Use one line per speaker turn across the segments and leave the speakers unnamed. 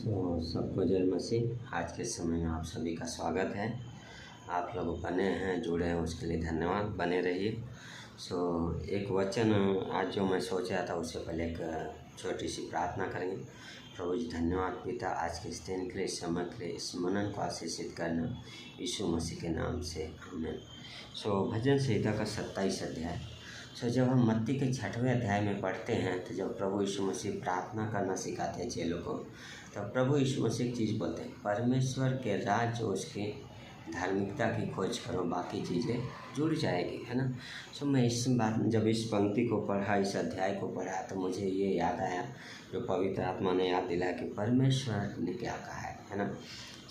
सबको जय मसीह। आज के समय में आप सभी का स्वागत है। आप लोग बने हैं, जुड़े हैं, उसके लिए धन्यवाद। बने रहिए। एक वचन आज जो मैं सोच रहा था, उससे पहले एक छोटी सी प्रार्थना करेंगे। प्रभु जी धन्यवाद पिता, आज के इस दिन के लिए, समय के लिए, इस मनन को आशीषित करना यीशु मसीह के नाम से आमीन। भजन संहिता का 27 अध्याय। जब हम मत्ती के 6वें अध्याय में पढ़ते हैं, तो जब प्रभु यीशु मसीह प्रार्थना करना सिखाते हैं चेलों को, तब प्रभु यीशु मसीह एक चीज़ बोलते हैं, परमेश्वर के राज्य उसकी धार्मिकता की खोज करो, बाकी चीज़ें जुड़ जाएगी, है ना। मैं जब इस पंक्ति को पढ़ा, इस अध्याय को पढ़ा, तो मुझे ये याद आया, जो पवित्र आत्मा ने याद दिलाया कि परमेश्वर ने क्या कहा है ना।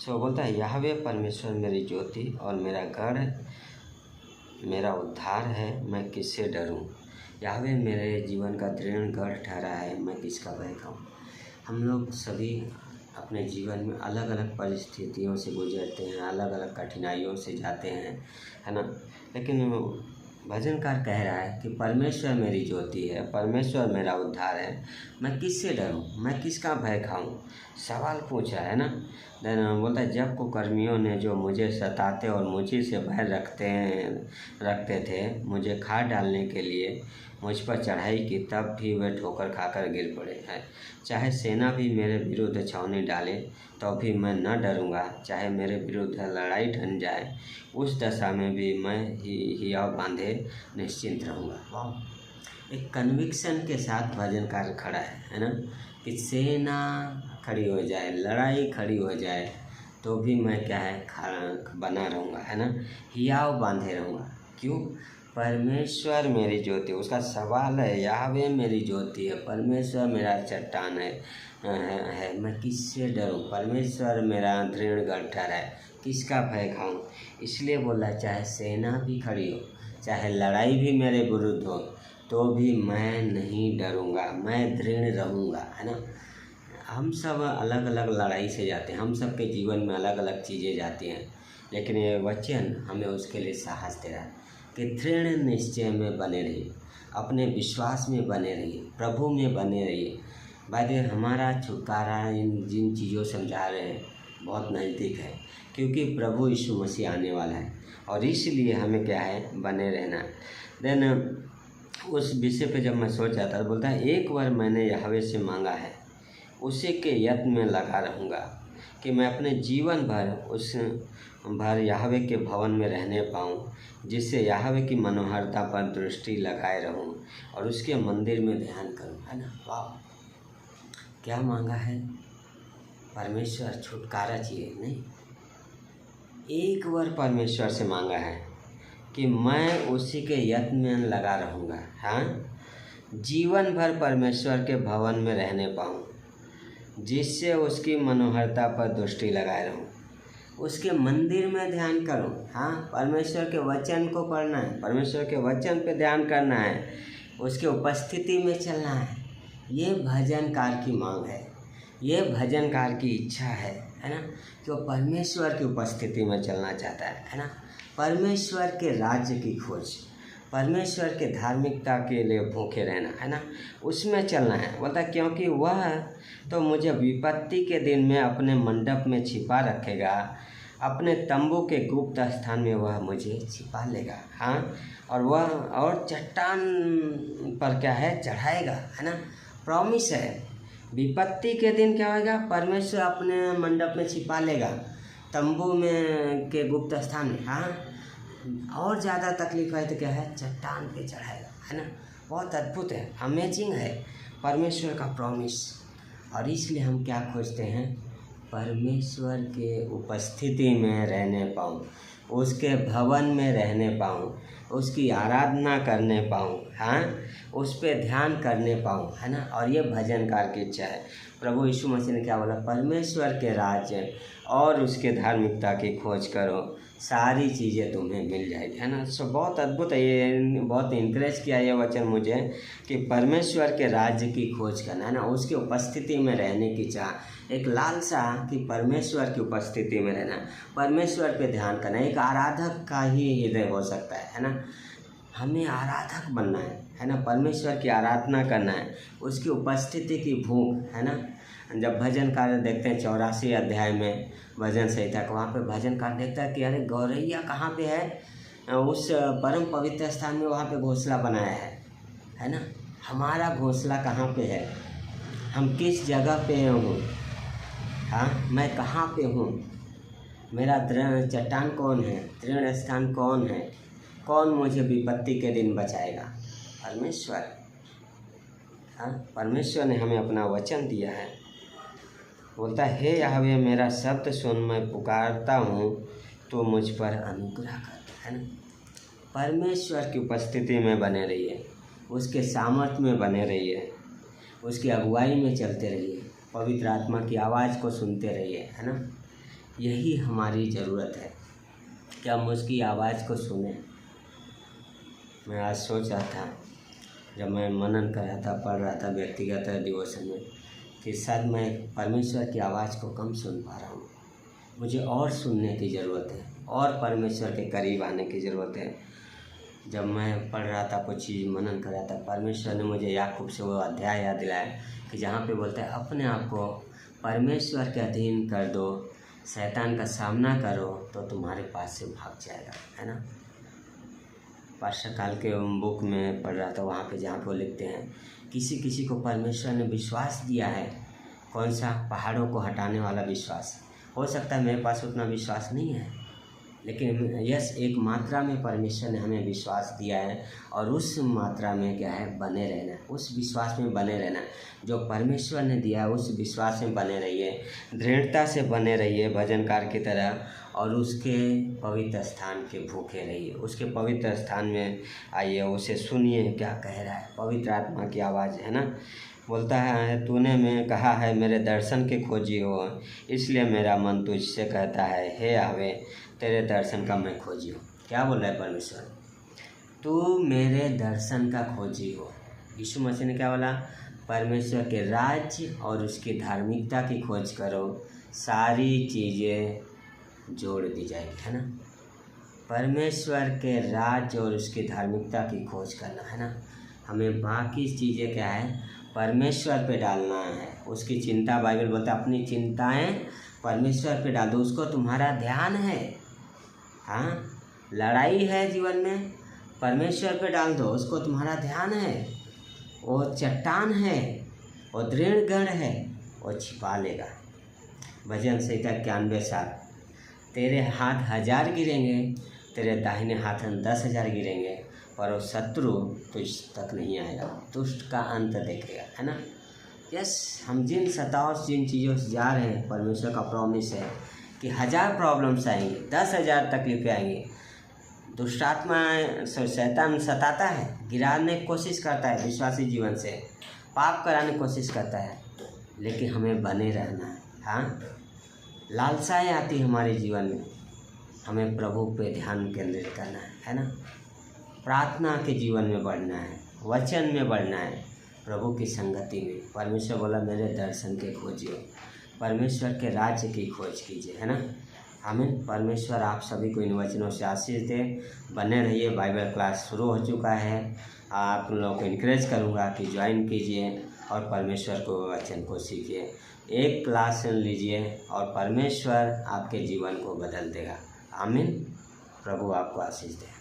बोलता है, यहोवा परमेश्वर मेरी ज्योति और मेरा गढ़, मेरा उद्धार है, मैं किससे डरूं। यहोवा मेरे जीवन का दृढ़ गढ़ ठहरा है, मैं किसका भय खाऊं। हम लोग सभी अपने जीवन में अलग अलग परिस्थितियों से गुजरते हैं, अलग अलग कठिनाइयों से जाते हैं, है ना। लेकिन भजनकार कह रहा है कि परमेश्वर मेरी ज्योति है, परमेश्वर मेरा उद्धार है, मैं किससे डरूं, मैं किसका भय खाऊं। सवाल पूछ रहा है ना। बोलता है, जब कुकर्मियों ने जो मुझे सताते और मुझे से भय रखते थे, मुझे खा डालने के लिए मुझ पर चढ़ाई की, तब भी वे ठोकर खाकर गिर पड़े हैं। चाहे सेना भी मेरे विरुद्ध छावनी डाले, तो भी मैं न डरूंगा। चाहे मेरे विरुद्ध लड़ाई ठन जाए, उस दशा में भी मैं हियाव बांधे निश्चिंत रहूँगा। वाह, एक कन्विक्शन के साथ भजनकार खड़ा है ना, कि सेना खड़ी हो जाए, लड़ाई खड़ी हो जाए, तो भी मैं क्या है, बना रहूँगा, है ना, हियाव बांधे रहूँगा। क्यों? परमेश्वर मेरी ज्योति। उसका सवाल है, यहोवा मेरी ज्योति है, परमेश्वर मेरा चट्टान है, मैं किससे डरूं। परमेश्वर मेरा दृढ़ गढ़ ठहरा है, किसका भय खाऊं। इसलिए बोला, चाहे सेना भी खड़ी हो, चाहे लड़ाई भी मेरे विरुद्ध हो, तो भी मैं नहीं डरूंगा, मैं दृढ़ रहूँगा, है ना। हम सब अलग अलग लड़ाई से जाते हैं, हम सब के जीवन में अलग अलग चीज़ें जाती हैं, लेकिन ये वचन हमें उसके लिए साहस दे रहा है कि दृढ़ निश्चय में बने रहिए, अपने विश्वास में बने रहिए, प्रभु में बने रहिए। भाई, हमारा छुटकारा जिन चीज़ों से हम जा रहे हैं बहुत नज़दीक है, क्योंकि प्रभु यीशु मसीह आने वाला है, और इसलिए हमें क्या है, बने रहना। देन उस विषय पे जब मैं सोच रहा था, बोलता है, एक बार मैंने यहोवा से मांगा है, उसी के यत्न में लगा रहूँगा, कि मैं अपने जीवन भर यहोवा के भवन में रहने पाऊँ, जिससे यहोवा की मनोहरता पर दृष्टि लगाए रहूं और उसके मंदिर में ध्यान करूं, है ना। वाह, क्या मांगा है। परमेश्वर छुटकारा चाहिए, नहीं, एक बार परमेश्वर से मांगा है कि मैं उसी के यत्न में लगा रहूँगा, हाँ, जीवन भर परमेश्वर के भवन में रहने पाऊँ, जिससे उसकी मनोहरता पर दृष्टि लगाए रहूं, उसके मंदिर में ध्यान करूं। हाँ, परमेश्वर के वचन को पढ़ना है, परमेश्वर के वचन पे ध्यान करना है, उसके उपस्थिति में चलना है। ये भजनकार की मांग है, ये भजनकार की इच्छा है ना, कि वो परमेश्वर की उपस्थिति में चलना चाहता है ना। परमेश्वर के राज्य की खोज, परमेश्वर के धार्मिकता के लिए भूखे रहना, है ना, उसमें चलना है। बोलता, क्योंकि वह तो मुझे विपत्ति के दिन में अपने मंडप में छिपा रखेगा, अपने तंबू के गुप्त स्थान में वह मुझे छिपा लेगा, हाँ, और चट्टान पर क्या है, चढ़ाएगा, है ना। प्रॉमिस है, विपत्ति के दिन क्या होगा, परमेश्वर अपने मंडप में छिपा लेगा, तंबू में के गुप्त स्थान में, हाँ, और ज़्यादा तकलीफ है तो क्या है, चट्टान पे चढ़ाएगा, है ना। बहुत अद्भुत है, अमेजिंग है परमेश्वर का प्रॉमिस। और इसलिए हम क्या खोजते हैं, परमेश्वर के उपस्थिति में रहने पाऊँ, उसके भवन में रहने पाऊँ, उसकी आराधना करने पाऊँ, हाँ, उस पर ध्यान करने पाऊँ, है ना। और ये भजनकार की इच्छा है। प्रभु यीशु मसीह ने क्या बोला, परमेश्वर के राज्य और उसके धार्मिकता की खोज करो, सारी चीज़ें तुम्हें मिल जाएगी, है ना। बहुत अद्भुत है ये, बहुत इनकरेज किया ये वचन मुझे, कि परमेश्वर के राज्य की खोज करना, है ना, उसकी उपस्थिति में रहने की चाह, एक लालसा कि परमेश्वर की उपस्थिति में रहना, परमेश्वर पे ध्यान करना। एक आराधक का ही हृदय हो सकता है ना। हमें आराधक बनना है ना, परमेश्वर की आराधना करना है, उसकी उपस्थिति की भूख, है ना। जब भजन कार्य देखते हैं 84 अध्याय में भजन संहिता का, वहाँ पे भजन कार्य देखता है कि अरे गौरैया कहाँ पे है, उस परम पवित्र स्थान में वहाँ पे घोंसला बनाया है ना। हमारा घोंसला कहाँ पे है, हम किस जगह पे हूँ, हाँ मैं कहाँ पे हूँ, मेरा दृढ़ चट्टान कौन है, दृढ़ स्थान कौन है, कौन मुझे विपत्ति के दिन बचाएगा, परमेश्वर। हाँ, परमेश्वर ने हमें अपना वचन दिया है। बोलता है हे यहोवा मेरा शब्द सुन, मैं पुकारता हूँ तो मुझ पर अनुग्रह कर, है ना। परमेश्वर की उपस्थिति में बने रहिए, उसके सामर्थ्य में बने रहिए, उसकी अगुवाई में चलते रहिए, पवित्र आत्मा की आवाज़ को सुनते रहिए, है ना। यही हमारी ज़रूरत है कि हम उसकी आवाज़ को सुने। मैं आज सोच रहा था, जब मैं मनन कर रहा था, पढ़ रहा था व्यक्तिगत डिवोशन में, कि शायद मैं परमेश्वर की आवाज़ को कम सुन पा रहा हूँ। मुझे और सुनने की ज़रूरत है, और परमेश्वर के करीब आने की ज़रूरत है। जब मैं पढ़ रहा था, कुछ चीज़ मनन कर रहा था, परमेश्वर ने मुझे याकूब से वो अध्याय याद दिलाया कि जहाँ पे बोलता है अपने आप को परमेश्वर के अधीन कर दो, शैतान का सामना करो तो तुम्हारे पास से भाग जाएगा, है ना। पास्टर काल के बुक में पढ़ रहा था, वहाँ पे जहाँ पे वो लिखते हैं किसी किसी को परमेश्वर ने विश्वास दिया है, कौन सा, पहाड़ों को हटाने वाला विश्वास। हो सकता है मेरे पास उतना विश्वास नहीं है, लेकिन यस एक मात्रा में परमेश्वर ने हमें विश्वास दिया है, और उस मात्रा में क्या है, बने रहना, उस विश्वास में बने रहना जो परमेश्वर ने दिया है। उस विश्वास में बने रहिए, दृढ़ता से बने रहिए भजनकार की तरह, और उसके पवित्र स्थान के भूखे रहिए। उसके पवित्र स्थान में आइए, उसे सुनिए क्या कह रहा है, पवित्र आत्मा की आवाज़, है ना। बोलता है तूने मैं कहा है मेरे दर्शन के खोजी हो, इसलिए मेरा मन तुझसे कहता है हे यहोवा तेरे दर्शन का मैं खोजी हूँ। क्या बोल रहा है परमेश्वर, तू मेरे दर्शन का खोजी हो। यीशु मसीह ने क्या बोला, परमेश्वर के राज्य और उसकी धार्मिकता की खोज करो, सारी चीज़ें जोड़ दी जाएगी, है ना। परमेश्वर के राज्य और उसकी धार्मिकता की खोज करना, है ना। हमें बाकी चीज़ें क्या है, परमेश्वर पे डालना है। उसकी चिंता, बाइबल बोलता है अपनी चिंताएं परमेश्वर पे डाल दो, उसको तुम्हारा ध्यान है। हाँ, लड़ाई है जीवन में, परमेश्वर पे डाल दो, उसको तुम्हारा ध्यान है। वो चट्टान है, वो दृढ़ गढ़ है, वो छिपा लेगा। भजन संहिता 91:7, तेरे हाथ 1000 गिरेंगे, तेरे दाहिने हाथ 10,000 गिरेंगे, पर वो शत्रु तुझ तक नहीं आएगा, दुष्ट का अंत देखेगा, है ना। यस, हम जिन सताओं जिन चीज़ों से जा रहे हैं, परमेश्वर का प्रॉमिस है कि 1000 प्रॉब्लम्स आएंगी, 10,000 तकलीफें आएंगी। दुष्टात्मा शैतान सताता है, गिराने की कोशिश करता है, विश्वासी जीवन से पाप कराने की कोशिश करता है, लेकिन हमें बने रहना है। हाँ, लालसाएँ आती हमारे जीवन में, हमें प्रभु पे ध्यान केंद्रित करना है ना। प्रार्थना के जीवन में बढ़ना है, वचन में बढ़ना है, प्रभु की संगति में। परमेश्वर बोला मेरे दर्शन के खोजियो, परमेश्वर के राज्य की खोज कीजिए, है ना। हमें परमेश्वर आप सभी को इन वचनों से आशीष दे। बने रहिए, बाइबल क्लास शुरू हो चुका है, आप लोगों को इनकरेज करूँगा कि ज्वाइन कीजिए और परमेश्वर को वचन को सीखिए। एक क्लास लीजिए और परमेश्वर आपके जीवन को बदल देगा। आमीन। प्रभु आपको आशीष दे।